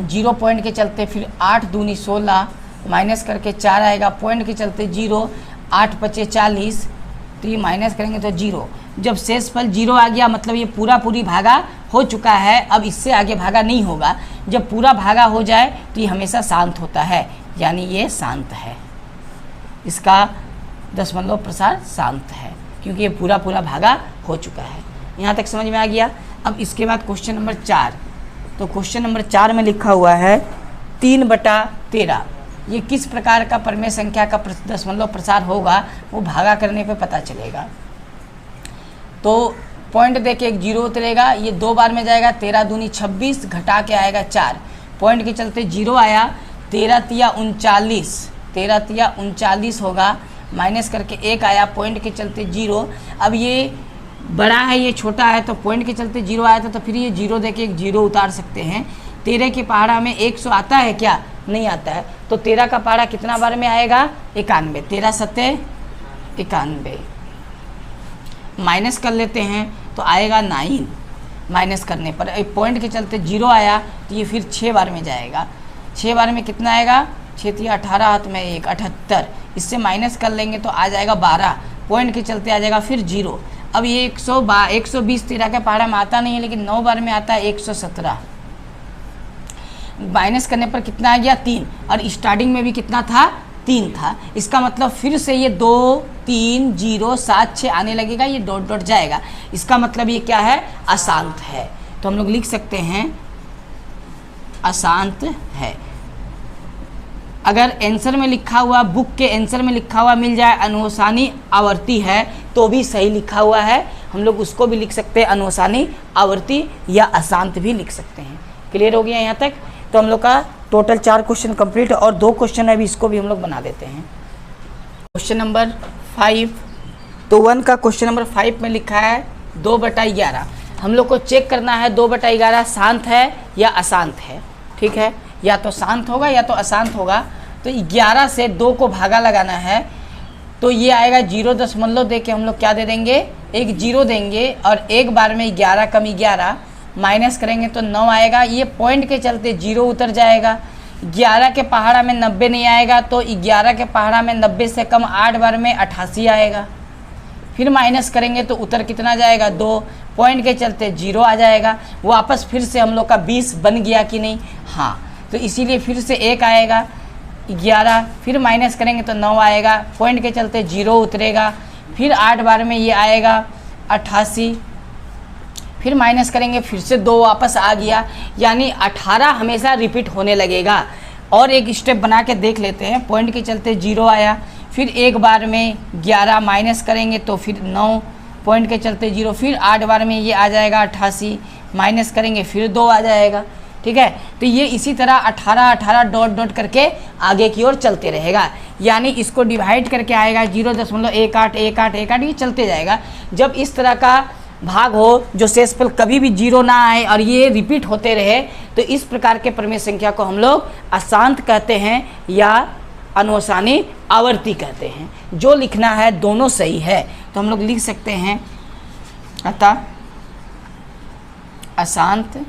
0 पॉइंट के चलते फिर 8 दूनी 16, माइनस करके 4 आएगा, पॉइंट के चलते 0, 8 × 5 = 40, तो ये माइनस करेंगे तो 0। जब शेषफल 0 आ गया मतलब ये पूरा पूरी भागा हो चुका है, अब इससे आगे भागा नहीं होगा। जब पूरा भागा हो जाए तो ये हमेशा शांत होता है, यानी ये शांत है। इसका दशमलव प्रसार शांत है क्योंकि ये पूरा पूरा भागा हो चुका है। यहाँ तक समझ में आ गया। अब इसके बाद क्वेश्चन नंबर 4। तो क्वेश्चन नंबर 4 में लिखा हुआ है 3/13। ये किस प्रकार का प्रमेय संख्या का दशमलव प्रसार होगा वो भागा करने पे पता चलेगा। तो पॉइंट दे के एक 0 उतरेगा, ये 2 बार में जाएगा, 13 दूनी 26, घटा के आएगा 4, पॉइंट के चलते 0 आया, 13 × 39, 13 × 39 होगा, माइनस करके 1 आया, पॉइंट के चलते 0। अब ये बड़ा है ये छोटा है तो पॉइंट के चलते 0 आया था, तो फिर ये 0 दे के एक 0 उतार सकते हैं। 13 के पहाड़ा में 100 आता है क्या? नहीं आता है। तो 13 का पहाड़ा कितना बार में आएगा? 91। 13 × 7 = 91। माइनस कर लेते हैं तो आएगा 9। माइनस करने पर एक पॉइंट के चलते 0 आया तो ये फिर 6 बार में जाएगा। 6 बार में कितना आएगा? 6 × 18 हाथ में 1 78। इससे माइनस कर लेंगे तो आ जाएगा 12, पॉइंट के चलते आ जाएगा फिर 0। अब ये 120 13 के पहाड़ा में आता नहीं है, लेकिन 9 बार में आता है 117। माइनस करने पर कितना आ गया? 3। और स्टार्टिंग में भी कितना था? 3 था। इसका मतलब फिर से ये 2 3 0 7 6 आने लगेगा, ये डॉट डॉट जाएगा। इसका मतलब ये क्या है? अशांत है। तो हम लोग लिख सकते हैं अशांत है। अगर आंसर में लिखा हुआ, बुक के आंसर में लिखा हुआ मिल जाए अनुसानी आवर्ती है तो भी सही लिखा हुआ है, हम लोग उसको भी लिख सकते हैं अनुसानी आवर्ती या अशांत भी लिख सकते हैं। क्लियर हो गया यहाँ तक? तो हम लोग का टोटल 4 क्वेश्चन कंप्लीट और 2 क्वेश्चन है, भी इसको भी हम लोग बना देते हैं। Question number 5। तो 1 का क्वेश्चन नंबर 5 में लिखा है 2/11। हम लोग को चेक करना है 2/11 शांत है या अशांत है। ठीक है, या तो शांत होगा या तो अशांत होगा। तो 11 से 2 को भागा लगाना है, तो ये आएगा 0 दे के हम लोग क्या दे देंगे? एक 0 देंगे, और 1 बार में 11 × 11 माइनस करेंगे तो 9 आएगा। ये पॉइंट के चलते 0 उतर जाएगा। 11 के पहाड़ा में 90 नहीं आएगा, तो 11 के पहाड़ा में 90 से कम 8 बार में 88 आएगा। फिर माइनस करेंगे तो उतर कितना जाएगा? 2, पॉइंट के चलते 0 आ जाएगा। वापस फिर से हम लोग का 20 बन गया कि नहीं? हाँ, तो इसीलिए फिर से 1 आएगा, 11, फिर माइनस करेंगे तो 9 आएगा, पॉइंट के चलते 0 उतरेगा। फिर 8 बार में ये आएगा 88, फिर माइनस करेंगे, फिर से 2 वापस आ गया, यानी 18 हमेशा रिपीट होने लगेगा। और एक स्टेप बना के देख लेते हैं। पॉइंट के चलते 0 आया, फिर एक बार में 11 माइनस करेंगे तो फिर 9, पॉइंट के चलते 0, फिर 8 बार में ये आ जाएगा 88, माइनस करेंगे फिर 2 आ जाएगा। ठीक है, तो ये इसी तरह 18 18 डॉट डॉट करके आगे की ओर चलते रहेगा। यानी इसको डिवाइड करके आएगा 0.181818, ये चलते जाएगा। जब इस तरह का भाग हो जो शेषफल कभी भी 0 ना आए और ये रिपीट होते रहे, तो इस प्रकार के परिमेय संख्या को हम लोग अशांत कहते हैं या अनुसानी आवर्ती कहते हैं। जो लिखना है दोनों सही है, तो हम लोग लिख सकते हैं अतः अशांत है।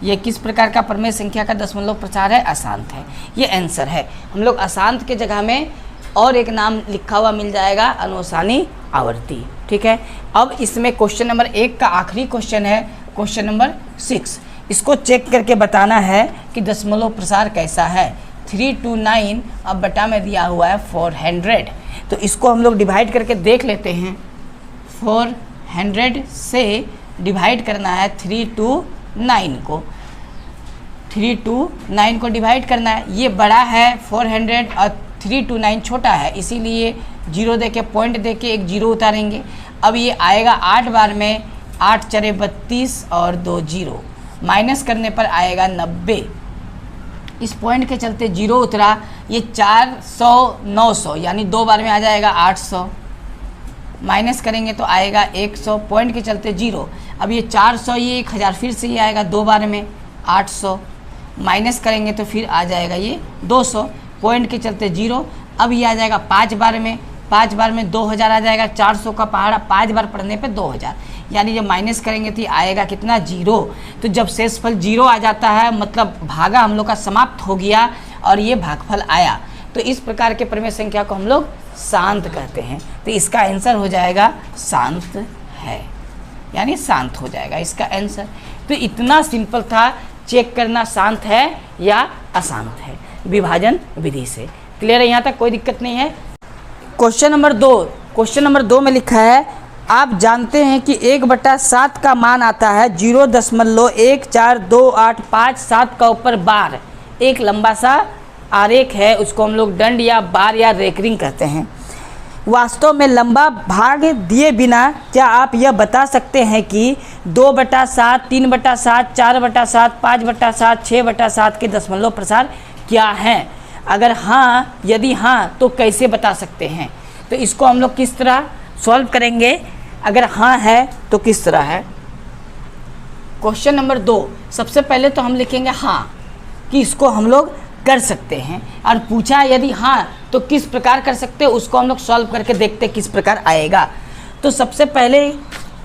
ये किस प्रकार का परिमेय संख्या का दशमलव प्रसार है? अशांत है। ये आंसर है। हम लोग अशांत के जगह में और एक नाम लिखा हुआ मिल जाएगा, अनुसानी आवर्ती। ठीक है, अब इसमें क्वेश्चन नंबर 1 का आखिरी क्वेश्चन है, क्वेश्चन नंबर 6। इसको चेक करके बताना है कि दशमलव प्रसार कैसा है। 329 अब बटा में दिया हुआ है 400, तो इसको हम लोग डिवाइड करके देख लेते हैं। 400 से डिवाइड करना है 329 को, 329 को डिवाइड करना है। ये बड़ा है 400 और 329 छोटा है, इसीलिए 0 दे के पॉइंट दे के एक 0 उतारेंगे। अब ये आएगा 8 बार में, 8 चरे 32 और 2 0, माइनस करने पर आएगा 90। इस पॉइंट के चलते 0 उतरा, ये 400 900 यानी 2 बार में आ जाएगा 800, माइनस करेंगे तो आएगा 100, पॉइंट के चलते 0। अब ये 400 ये 1000 फिर से ये आएगा 2 बार में 800, माइनस करेंगे तो फिर आ जाएगा ये 200, पॉइंट के चलते 0। अब ये आ जाएगा 5 बार में, 5 बार में 2000 आ जाएगा। 400 का पहाड़ा 5 बार पढ़ने पे 2000, यानी जब माइनस करेंगे तो आएगा कितना? 0। तो जब शेषफल 0 आ जाता है मतलब भागा हम लोग का समाप्त हो गया और ये भागफल आया, तो इस प्रकार के परिमेय संख्या को हम लोग शांत कहते हैं। तो इसका आंसर हो जाएगा शांत है, यानी शांत हो जाएगा इसका आंसर। तो इतना सिंपल था चेक करना शांत है या अशांत है विभाजन विधि से। क्लियर है? यहाँ तक कोई दिक्कत नहीं है। क्वेश्चन नंबर 2, क्वेश्चन नंबर 2 में लिखा है, आप जानते हैं कि 1/7 का मान आता है 0.14285 का ऊपर बार। एक लंबा सा आरेख है, उसको हम लोग दंड या बार या रेकरिंग कहते हैं। वास्तव में लंबा भाग दिए बिना क्या आप यह बता सकते हैं कि 2/7, 3/7, 4/7, 5/7, 6/7 के दशमलव प्रसार क्या हैं? अगर हाँ, यदि हाँ तो कैसे बता सकते हैं? तो इसको हम लोग किस तरह सॉल्व करेंगे? अगर हाँ है तो किस तरह है? क्वेश्चन नंबर 2, सबसे पहले तो हम लिखेंगे हाँ कि इसको हम लोग कर सकते हैं, और पूछा यदि हाँ तो किस प्रकार कर सकते हैं, उसको हम लोग सॉल्व करके देखते हैं किस प्रकार आएगा। तो सबसे पहले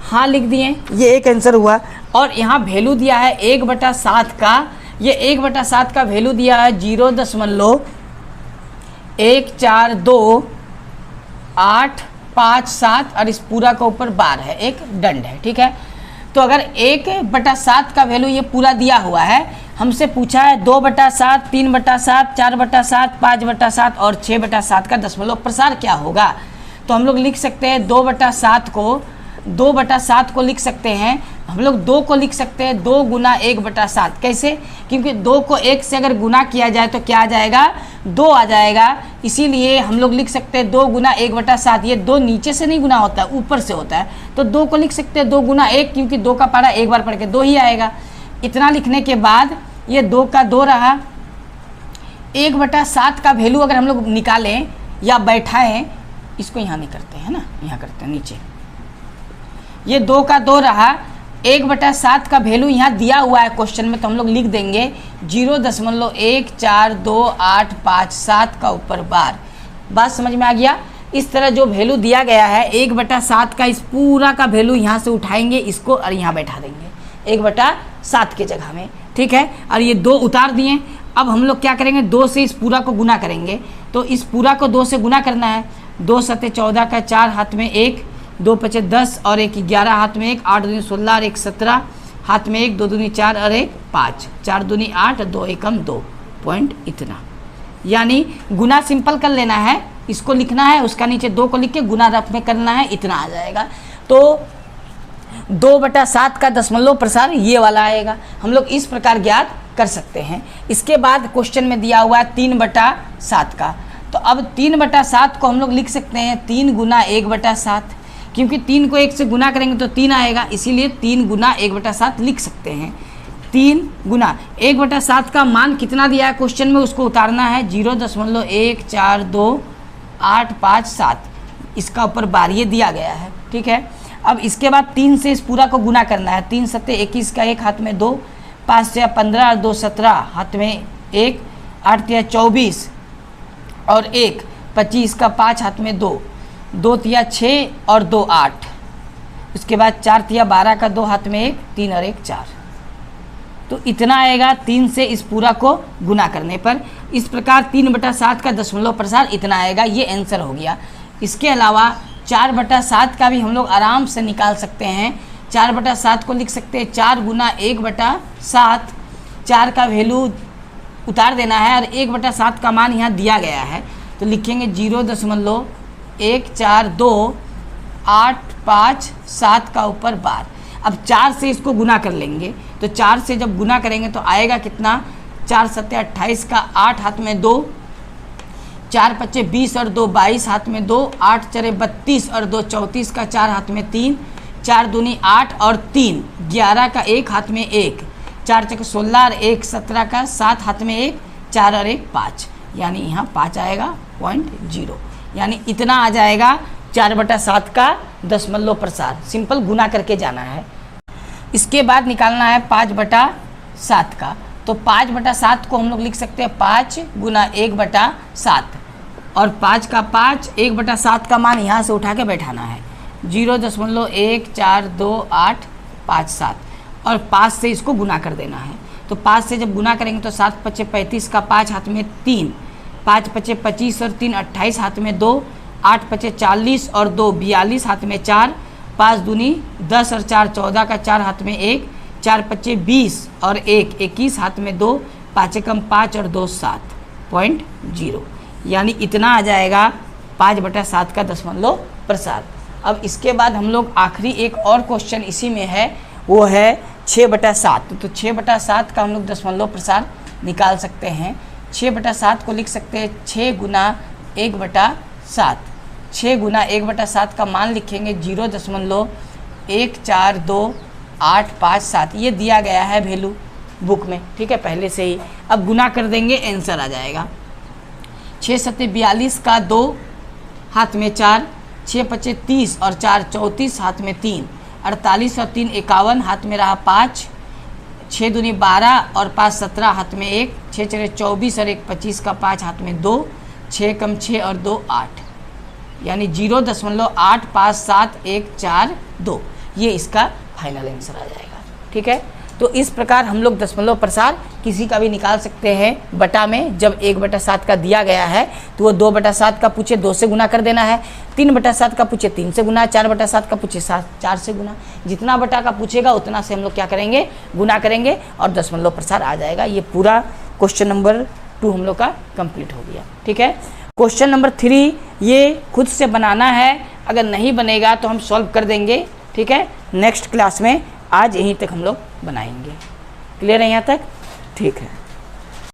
हाँ लिख दिए, ये एक आंसर हुआ। और यहाँ वैल्यू दिया है 1/7 का, ये 1/7 का वैल्यू दिया है 0.142857 और इस पूरा का ऊपर बार है, एक दंड है। ठीक है, तो अगर 1/7 का वैल्यू ये पूरा दिया हुआ है, हमसे पूछा है 2/7, 3/7, 4/7, 5/7 और 6/7 का दशमलव प्रसार क्या होगा। तो हम लोग लिख सकते हैं 2/7 को लिख सकते हैं हम लोग 2 को लिख सकते हैं 2 गुना 1/7। कैसे? क्योंकि 2 को 1 से अगर गुना किया जाए तो क्या आ जाएगा? 2 आ जाएगा। इसीलिए हम लोग लिख सकते हैं 2 गुना 1/7। ये 2 नीचे से नहीं गुना होता है, ऊपर से होता है, तो 2 को लिख सकते हैं 2 गुना 1, क्योंकि 2 का पारा एक बार पढ़ के 2 ही आएगा। इतना लिखने के बाद ये 2 का 2 रहा। 1/7 का वैल्यू अगर हम लोग निकालें या बैठाएं, इसको यहाँ नहीं करते हैं ना, यहाँ करते हैं नीचे। ये 2 का 2 रहा। 1/7 का वैल्यू यहाँ दिया हुआ है क्वेश्चन में, तो हम लोग लिख देंगे 0.1428557 का ऊपर बार। बात समझ में आ गया? इस तरह जो वैल्यू दिया गया है 1/7 का, इस पूरा का वैल्यू यहाँ से उठाएंगे इसको और यहाँ बैठा देंगे 1/7 के जगह में। ठीक है, और ये 2 उतार दिए। अब हम लोग क्या करेंगे? 2 से इस पूरा को गुना करेंगे, तो इस पूरा को 2 से गुना करना है। 2 7 14 का 4 हाथ में 1, 2 5 10 और 1 11 हाथ में 1, 8 दूनी 16 और 1 17 हाथ में 1, 2 दूनी 4 और 1 5, 4 दूनी 8, 2 एकम 2, पॉइंट इतना। यानी गुना सिंपल कर लेना है, इसको लिखना है, उसका नीचे 2 को लिख के गुना रफ में करना है, इतना आ जाएगा। तो 2/7 का दशमलव प्रसार ये वाला आएगा। हम लोग इस प्रकार ज्ञात कर सकते हैं। इसके बाद क्वेश्चन में दिया हुआ है 3/7 का, तो अब 3/7 को हम लोग लिख सकते हैं 3 गुना 1/7, क्योंकि 3 को 1 से गुना करेंगे तो 3 आएगा, इसीलिए 3 गुना 1/7 लिख सकते हैं। 3 गुना 1/7 का मान कितना दिया है क्वेश्चन में, उसको उतारना है 0.142857, इसका ऊपर बार ये दिया गया है, ठीक है। अब इसके बाद 3 से इस पूरा को गुना करना है, 3 सत्ते 21 का 1 हाथ में 2, 5 से 15 और 2 17 हाथ में 1, 8 तिया 24 और 1 25 का 5 हाथ में 2, 2 तिया 6 और 2 8, उसके बाद 4 तिया 12 का 2 हाथ में 1, 3 और 1 4, तो इतना आएगा 3 से इस पूरा को गुना करने पर। इस प्रकार 3/7 का दशमलव प्रसार इतना आएगा, ये आंसर हो गया। इसके अलावा 4/7 का भी हम लोग आराम से निकाल सकते हैं। 4/7 को लिख सकते हैं 4 गुना 1/7, 4 का वैल्यू उतार देना है और 1/7 का मान यहाँ दिया गया है, तो लिखेंगे 0.142857 का ऊपर बार। अब 4 से इसको गुना कर लेंगे, तो 4 से जब गुना करेंगे तो आएगा कितना, 4 सत्ते 28 का 8 हाथ में 2, 4 पच्चे 20 और 2 22 हाथ में 2, 8 चरे 32 और 2 34 का 4 हाथ में 3, 4 दूनी 8 और 3 11 का 1 हाथ में 1, 4 चके 16 और 1 17 का 7 हाथ में 1, 4 और 1 5, यानी यहाँ 5 आएगा 0.0, यानी इतना आ जाएगा 4/7 का दशमलव प्रसार। सिंपल गुना करके जाना है। इसके बाद निकालना है 5/7 का, तो 5/7 को हम लोग लिख सकते हैं 5 गुना 1/7, और 5 का 5, 1/7 का मान यहाँ से उठा के बैठाना है 0.142857, और 5 से इसको गुना कर देना है। तो 5 से जब गुना करेंगे तो 7 पच्चे 35 का 5 हाथ में 3, 5 पच्चे 25 और 3 28 हाथ में 2, 8 पच्चे 40 और 2 42 हाथ में 4, 5 दूनी 10 और 4 14 का 4 हाथ में 1, 4 पच्चे 20 और 1 21 हाथ में 2, 5 कम 5 और 2 7.0, यानी इतना आ जाएगा 5/7 का दशमलव प्रसार। अब इसके बाद हम लोग आखिरी एक और क्वेश्चन इसी में है, वो है 6/7। तो 6/7 का हम लोग दशमलव प्रसार निकाल सकते हैं। 6/7 को लिख सकते हैं 6 गुना 1/7, 6 गुना 1/7 का मान लिखेंगे 0.142857, ये दिया गया है वैल्यू बुक में, ठीक है, पहले से ही। अब गुना कर देंगे, आंसर आ जाएगा 6 सत्ते 42 का 2 हाथ में 4, 6 पच्चे 30 और 4 34 हाथ में 3, 48 और 3 51 हाथ में रहा 5, 6 दूनी 12 और 5 17 हाथ में 1, 6 चरे 24 और 1 25 का 5 हाथ में 2, 6 कम 6 और 2 8, यानी 0.857142, ये इसका फाइनल आंसर आ जाएगा, ठीक है। तो इस प्रकार हम लोग दशमलव प्रसार किसी का भी निकाल सकते हैं बटा में। जब 1/7 का दिया गया है तो वो 2/7 का पूछे 2 से गुना कर देना है, 3/7 का पूछे 3 से गुना, 4/7 का पूछे 4 से गुना, जितना बटा का पूछेगा उतना से हम लोग क्या करेंगे, गुना करेंगे और दशमलव प्रसार आ जाएगा। ये पूरा क्वेश्चन नंबर 2 हम लोग का कंप्लीट हो गया, ठीक है। क्वेश्चन नंबर 3 ये खुद से बनाना है, अगर नहीं बनेगा तो हम सॉल्व कर देंगे, ठीक है, नेक्स्ट क्लास में। आज यहीं तक हम लोग बनाएंगे। क्लियर है यहाँ तक? ठीक है।